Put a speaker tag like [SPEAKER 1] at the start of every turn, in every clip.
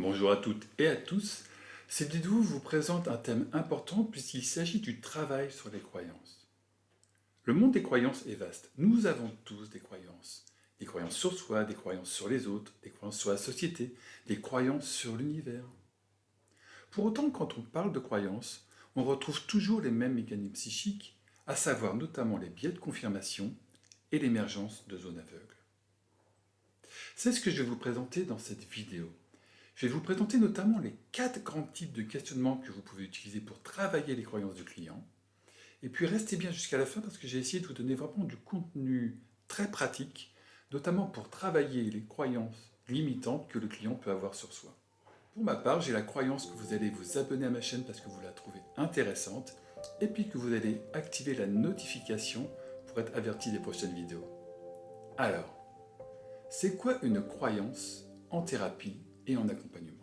[SPEAKER 1] Bonjour à toutes et à tous. Cette vidéo vous présente un thème important puisqu'il s'agit du travail sur les croyances. Le monde des croyances est vaste. Nous avons tous des croyances. Des croyances sur soi, des croyances sur les autres, des croyances sur la société, des croyances sur l'univers. Pour autant, quand on parle de croyances, on retrouve toujours les mêmes mécanismes psychiques, à savoir notamment les biais de confirmation et l'émergence de zones aveugles. C'est ce que je vais vous présenter dans cette vidéo. Je vais vous présenter notamment les 4 grands types de questionnements que vous pouvez utiliser pour travailler les croyances du client. Et puis restez bien jusqu'à la fin parce que j'ai essayé de vous donner vraiment du contenu très pratique, notamment pour travailler les croyances limitantes que le client peut avoir sur soi. Pour ma part, j'ai la croyance que vous allez vous abonner à ma chaîne parce que vous la trouvez intéressante et puis que vous allez activer la notification pour être averti des prochaines vidéos. Alors, c'est quoi une croyance en thérapie et en accompagnement?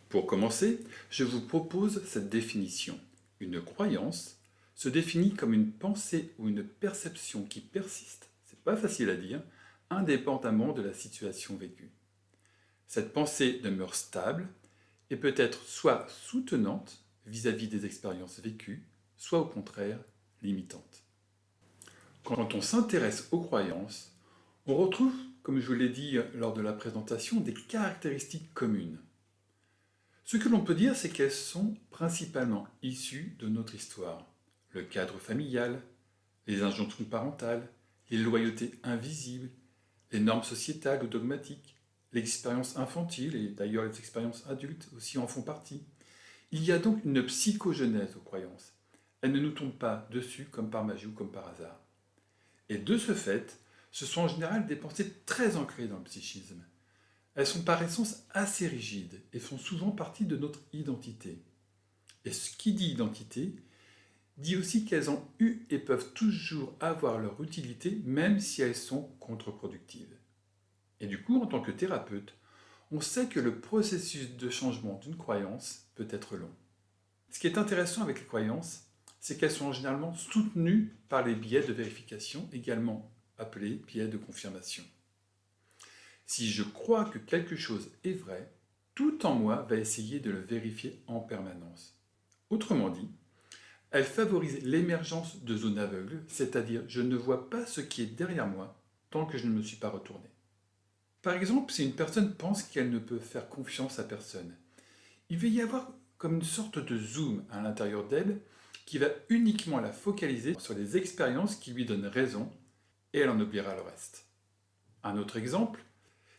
[SPEAKER 1] Pour commencer, je vous propose cette définition. Une croyance se définit comme une pensée ou une perception qui persiste, c'est pas facile à dire, indépendamment de la situation vécue. Cette pensée demeure stable et peut être soit soutenante vis-à-vis des expériences vécues, soit au contraire limitante. Quand on s'intéresse aux croyances, on retrouve, comme je vous l'ai dit lors de la présentation, des caractéristiques communes. Ce que l'on peut dire, c'est qu'elles sont principalement issues de notre histoire. Le cadre familial, les injonctions parentales, les loyautés invisibles, les normes sociétales ou dogmatiques, l'expérience infantile, et d'ailleurs les expériences adultes aussi en font partie. Il y a donc une psychogenèse aux croyances. Elles ne nous tombent pas dessus comme par magie ou comme par hasard. Et de ce fait, ce sont en général des pensées très ancrées dans le psychisme. Elles sont par essence assez rigides et font souvent partie de notre identité. Et ce qui dit identité dit aussi qu'elles ont eu et peuvent toujours avoir leur utilité même si elles sont contre-productives. Et du coup, en tant que thérapeute, on sait que le processus de changement d'une croyance peut être long. Ce qui est intéressant avec les croyances, c'est qu'elles sont généralement soutenues par les biais de vérification, également appelés biais de confirmation. Si je crois que quelque chose est vrai, tout en moi va essayer de le vérifier en permanence. Autrement dit, elle favorise l'émergence de zones aveugles, c'est-à-dire je ne vois pas ce qui est derrière moi tant que je ne me suis pas retourné. Par exemple, si une personne pense qu'elle ne peut faire confiance à personne, il va y avoir comme une sorte de zoom à l'intérieur d'elle qui va uniquement la focaliser sur les expériences qui lui donnent raison et elle en oubliera le reste. Un autre exemple,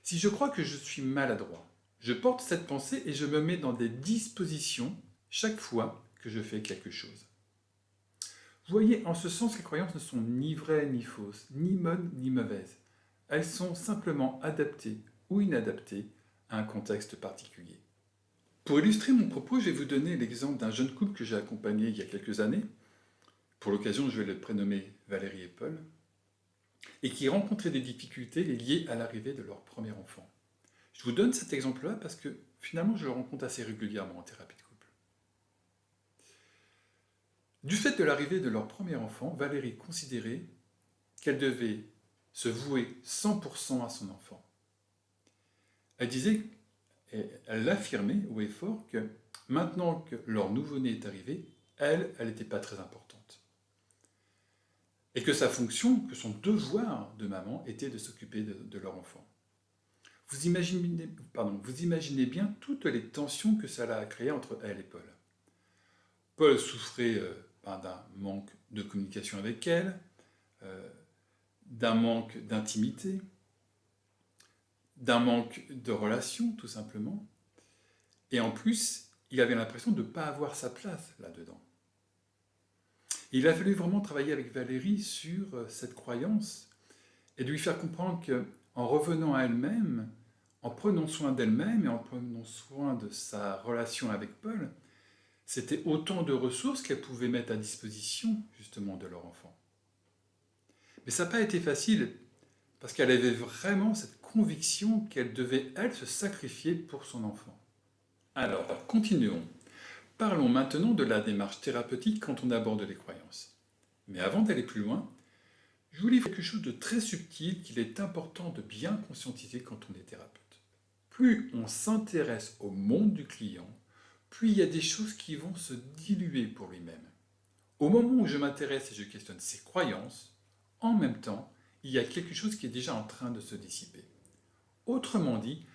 [SPEAKER 1] si je crois que je suis maladroit, je porte cette pensée et je me mets dans des dispositions chaque fois que je fais quelque chose. Vous voyez, en ce sens, les croyances ne sont ni vraies ni fausses, ni bonnes ni mauvaises. Elles sont simplement adaptées ou inadaptées à un contexte particulier. Pour illustrer mon propos, je vais vous donner l'exemple d'un jeune couple que j'ai accompagné il y a quelques années. Pour l'occasion, je vais le prénommer Valérie et Paul, et qui rencontraient des difficultés liées à l'arrivée de leur premier enfant. Je vous donne cet exemple-là parce que finalement je le rencontre assez régulièrement en thérapie de couple. Du fait de l'arrivée de leur premier enfant, Valérie considérait qu'elle devait se vouer 100% à son enfant. Elle disait, et elle affirmait haut et fort que maintenant que leur nouveau-né est arrivé, elle n'était pas très importante. Et que sa fonction, que son devoir de maman était de s'occuper de leur enfant. Vous imaginez bien toutes les tensions que cela a créées entre elle et Paul. Paul souffrait d'un manque de communication avec elle, d'un manque d'intimité, d'un manque de relation, tout simplement. Et en plus, il avait l'impression de ne pas avoir sa place là-dedans. Il a fallu vraiment travailler avec Valérie sur cette croyance et de lui faire comprendre qu'en revenant à elle-même, en prenant soin d'elle-même et en prenant soin de sa relation avec Paul, c'était autant de ressources qu'elle pouvait mettre à disposition justement de leur enfant. Mais ça n'a pas été facile parce qu'elle avait vraiment cette conviction qu'elle devait, elle, se sacrifier pour son enfant. Alors, continuons. Parlons maintenant de la démarche thérapeutique quand on aborde les croyances. Mais avant d'aller plus loin, je vous livre quelque chose de très subtil qu'il est important de bien conscientiser quand on est thérapeute. Plus on s'intéresse au monde du client, plus il y a des choses qui vont se diluer pour lui-même. Au moment où je m'intéresse et je questionne ses croyances, en même temps, il y a quelque chose qui est déjà en train de se dissiper. Autrement dit,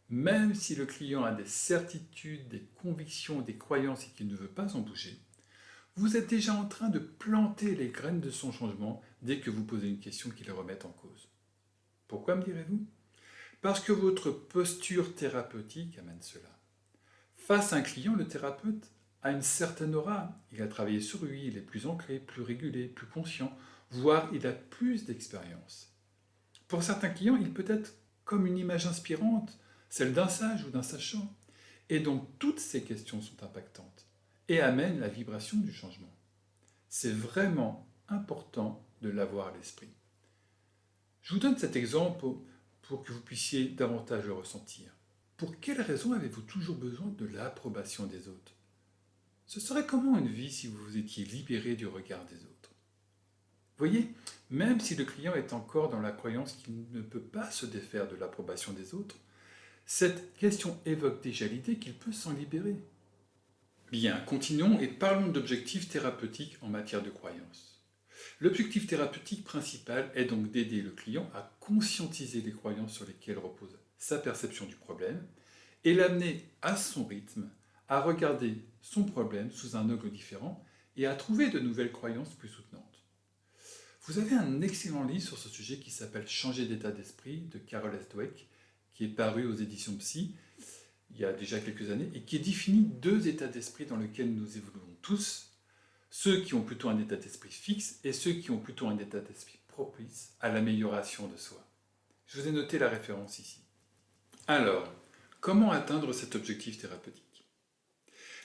[SPEAKER 1] même si le client a des certitudes, des convictions, des croyances et qu'il ne veut pas en bouger, vous êtes déjà en train de planter les graines de son changement dès que vous posez une question qui le remette en cause. Pourquoi, me direz-vous? Parce que votre posture thérapeutique amène cela. Face à un client, le thérapeute a une certaine aura. Il a travaillé sur lui, il est plus ancré, plus régulé, plus conscient, voire il a plus d'expérience. Pour certains clients, il peut être comme une image inspirante, celle d'un sage ou d'un sachant. Et donc toutes ces questions sont impactantes et amènent la vibration du changement. C'est vraiment important de l'avoir à l'esprit. Je vous donne cet exemple pour que vous puissiez davantage le ressentir. Pour quelle raison avez-vous toujours besoin de l'approbation des autres? Ce serait comment une vie si vous étiez libéré du regard des autres? Voyez, même si le client est encore dans la croyance qu'il ne peut pas se défaire de l'approbation des autres, cette question évoque déjà l'idée qu'il peut s'en libérer. Bien, continuons et parlons d'objectifs thérapeutiques en matière de croyance. L'objectif thérapeutique principal est donc d'aider le client à conscientiser les croyances sur lesquelles repose sa perception du problème et l'amener à son rythme à regarder son problème sous un angle différent et à trouver de nouvelles croyances plus soutenantes. Vous avez un excellent livre sur ce sujet qui s'appelle Changer d'état d'esprit de Carol S. Dweck, qui est paru aux éditions Psy il y a déjà quelques années et qui définit deux états d'esprit dans lesquels nous évoluons tous, ceux qui ont plutôt un état d'esprit fixe et ceux qui ont plutôt un état d'esprit propice à l'amélioration de soi. Je vous ai noté la référence ici. Alors, comment atteindre cet objectif thérapeutique?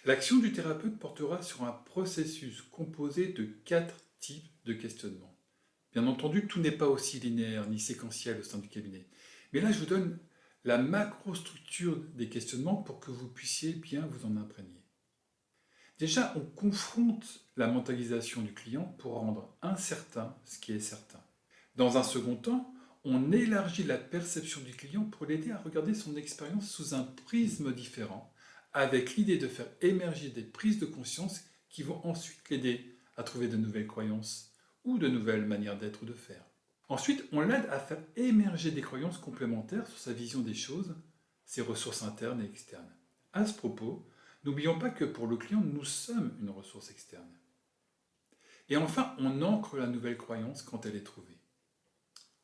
[SPEAKER 1] L'action du thérapeute portera sur un processus composé de 4 types de questionnements. Bien entendu, tout n'est pas aussi linéaire ni séquentiel au sein du cabinet. Mais là, je vous donne la macrostructure des questionnements pour que vous puissiez bien vous en imprégner. Déjà, on confronte la mentalisation du client pour rendre incertain ce qui est certain. Dans un second temps, on élargit la perception du client pour l'aider à regarder son expérience sous un prisme différent, avec l'idée de faire émerger des prises de conscience qui vont ensuite l'aider à trouver de nouvelles croyances ou de nouvelles manières d'être ou de faire. Ensuite, on l'aide à faire émerger des croyances complémentaires sur sa vision des choses, ses ressources internes et externes. À ce propos, n'oublions pas que pour le client, nous sommes une ressource externe. Et enfin, on ancre la nouvelle croyance quand elle est trouvée.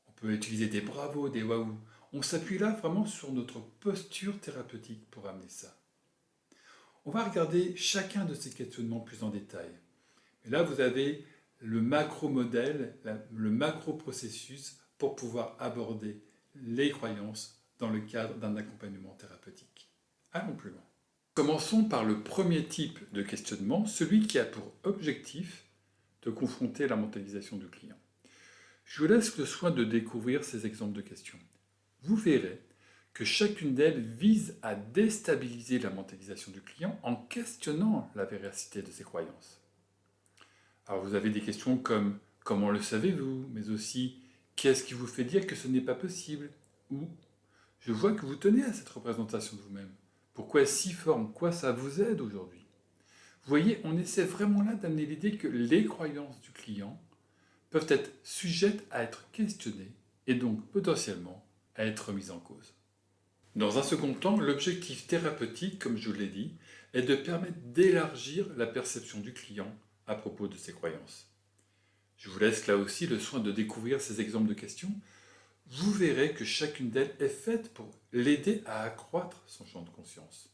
[SPEAKER 1] On peut utiliser des bravos, des waouh. On s'appuie là vraiment sur notre posture thérapeutique pour amener ça. On va regarder chacun de ces questionnements plus en détail. Et là, vous avez le macro-modèle, le macro-processus pour pouvoir aborder les croyances dans le cadre d'un accompagnement thérapeutique. Allons plus loin. Commençons par le premier type de questionnement, celui qui a pour objectif de confronter la mentalisation du client. Je vous laisse le soin de découvrir ces exemples de questions. Vous verrez que chacune d'elles vise à déstabiliser la mentalisation du client en questionnant la véracité de ses croyances. Alors vous avez des questions comme « Comment le savez-vous ?», mais aussi « Qu'est-ce qui vous fait dire que ce n'est pas possible ?» ou « Je vois que vous tenez à cette représentation de vous-même. Pourquoi est-ce si fort? En quoi ça vous aide aujourd'hui ?» Vous voyez, on essaie vraiment là d'amener l'idée que les croyances du client peuvent être sujettes à être questionnées et donc potentiellement à être remises en cause. Dans un second temps, l'objectif thérapeutique, comme je vous l'ai dit, est de permettre d'élargir la perception du client à propos de ses croyances. Je vous laisse là aussi le soin de découvrir ces exemples de questions. Vous verrez que chacune d'elles est faite pour l'aider à accroître son champ de conscience.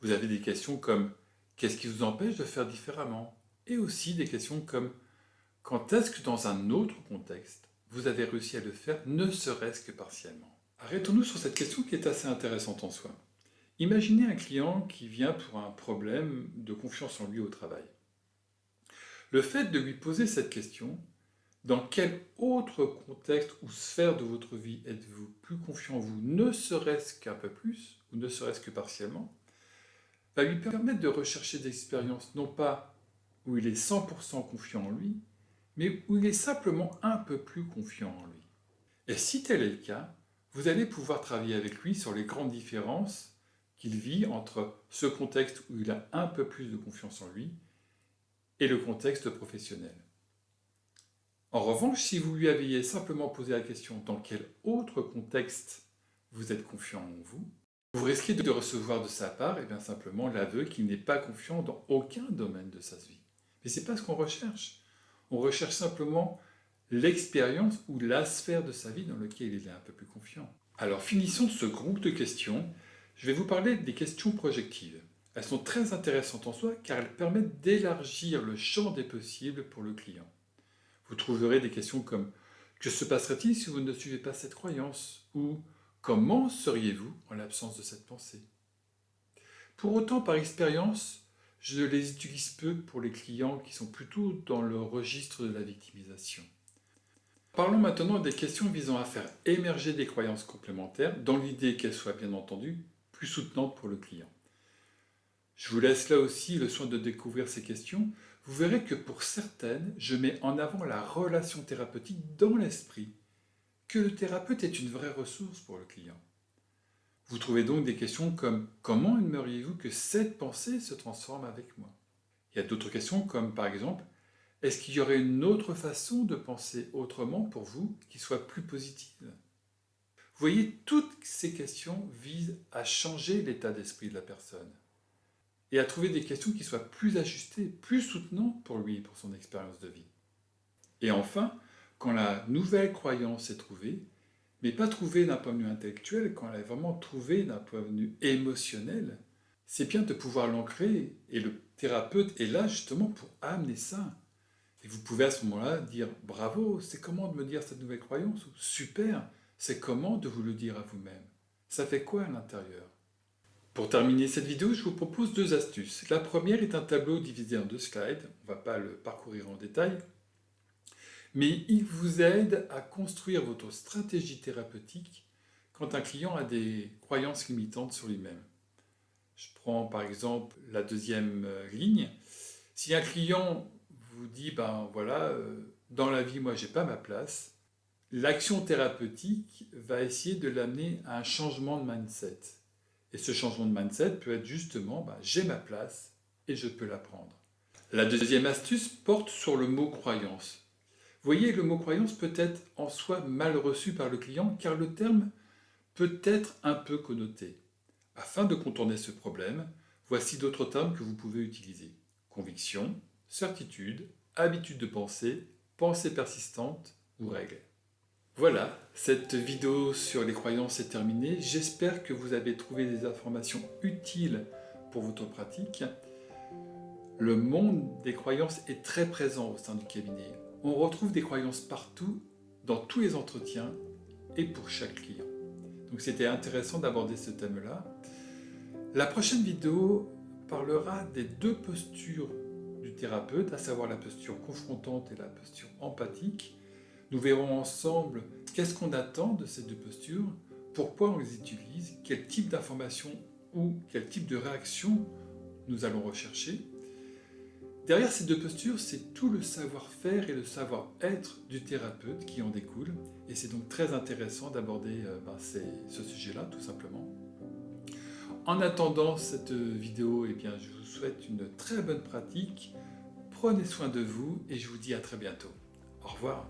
[SPEAKER 1] Vous avez des questions comme « Qu'est-ce qui vous empêche de faire différemment ?» et aussi des questions comme « Quand est-ce que dans un autre contexte, vous avez réussi à le faire, ne serait-ce que partiellement ?» Arrêtons-nous sur cette question qui est assez intéressante en soi. Imaginez un client qui vient pour un problème de confiance en lui au travail. Le fait de lui poser cette question Dans quel autre contexte ou sphère de votre vie êtes-vous plus confiant en vous, ne serait-ce qu'un peu plus, ou ne serait-ce que partiellement, va lui permettre de rechercher des expériences, non pas où il est 100% confiant en lui, mais où il est simplement un peu plus confiant en lui. Et si tel est le cas, vous allez pouvoir travailler avec lui sur les grandes différences qu'il vit entre ce contexte où il a un peu plus de confiance en lui et le contexte professionnel. En revanche, si vous lui aviez simplement posé la question dans quel autre contexte vous êtes confiant en vous, vous risquez de recevoir de sa part simplement l'aveu qu'il n'est pas confiant dans aucun domaine de sa vie. Mais ce n'est pas ce qu'on recherche. On recherche simplement l'expérience ou la sphère de sa vie dans laquelle il est un peu plus confiant. Alors finissons ce groupe de questions. Je vais vous parler des questions projectives. Elles sont très intéressantes en soi car elles permettent d'élargir le champ des possibles pour le client. Vous trouverez des questions comme « Que se passerait-il si vous ne suivez pas cette croyance ?» ou « Comment seriez-vous en l'absence de cette pensée ?» Pour autant, par expérience, je les utilise peu pour les clients qui sont plutôt dans le registre de la victimisation. Parlons maintenant des questions visant à faire émerger des croyances complémentaires dans l'idée qu'elles soient bien entendu plus soutenantes pour le client. Je vous laisse là aussi le soin de découvrir ces questions. Vous verrez que pour certaines, je mets en avant la relation thérapeutique dans l'esprit, que le thérapeute est une vraie ressource pour le client. Vous trouvez donc des questions comme « Comment aimeriez-vous que cette pensée se transforme avec moi ?» Il y a d'autres questions comme par exemple « Est-ce qu'il y aurait une autre façon de penser autrement pour vous qui soit plus positive ?» Vous voyez, toutes ces questions visent à changer l'état d'esprit de la personne et à trouver des questions qui soient plus ajustées, plus soutenantes pour lui et pour son expérience de vie. Et enfin, quand la nouvelle croyance est trouvée, mais pas trouvée d'un point de vue intellectuel, quand elle est vraiment trouvée d'un point de vue émotionnel, c'est bien de pouvoir l'ancrer, et le thérapeute est là justement pour amener ça. Et vous pouvez à ce moment-là dire « Bravo, c'est comment de me dire cette nouvelle croyance » ou « Super, c'est comment de vous le dire à vous-même ». Ça fait quoi à l'intérieur? Pour terminer cette vidéo, je vous propose 2 astuces. La première est un tableau divisé en 2 slides, on ne va pas le parcourir en détail, mais il vous aide à construire votre stratégie thérapeutique quand un client a des croyances limitantes sur lui-même. Je prends par exemple la deuxième ligne. Si un client vous dit « ben voilà, dans la vie, moi, j'ai pas ma place », l'action thérapeutique va essayer de l'amener à un changement de mindset. Et ce changement de mindset peut être justement « j'ai ma place et je peux la prendre ». La deuxième astuce porte sur le mot « croyance ». Vous voyez, le mot « croyance » peut être en soi mal reçu par le client car le terme peut être un peu connoté. Afin de contourner ce problème, voici d'autres termes que vous pouvez utiliser. Conviction, certitude, habitude de penser, pensée persistante ou règle. Voilà, cette vidéo sur les croyances est terminée. J'espère que vous avez trouvé des informations utiles pour votre pratique. Le monde des croyances est très présent au sein du cabinet. On retrouve des croyances partout, dans tous les entretiens et pour chaque client. Donc c'était intéressant d'aborder ce thème-là. La prochaine vidéo parlera des 2 postures du thérapeute, à savoir la posture confrontante et la posture empathique. Nous verrons ensemble qu'est-ce qu'on attend de ces 2 postures, pourquoi on les utilise, quel type d'information ou quel type de réaction nous allons rechercher. Derrière ces 2 postures, c'est tout le savoir-faire et le savoir-être du thérapeute qui en découle. Et c'est donc très intéressant d'aborder ce sujet-là, tout simplement. En attendant cette vidéo, je vous souhaite une très bonne pratique. Prenez soin de vous et je vous dis à très bientôt. Au revoir.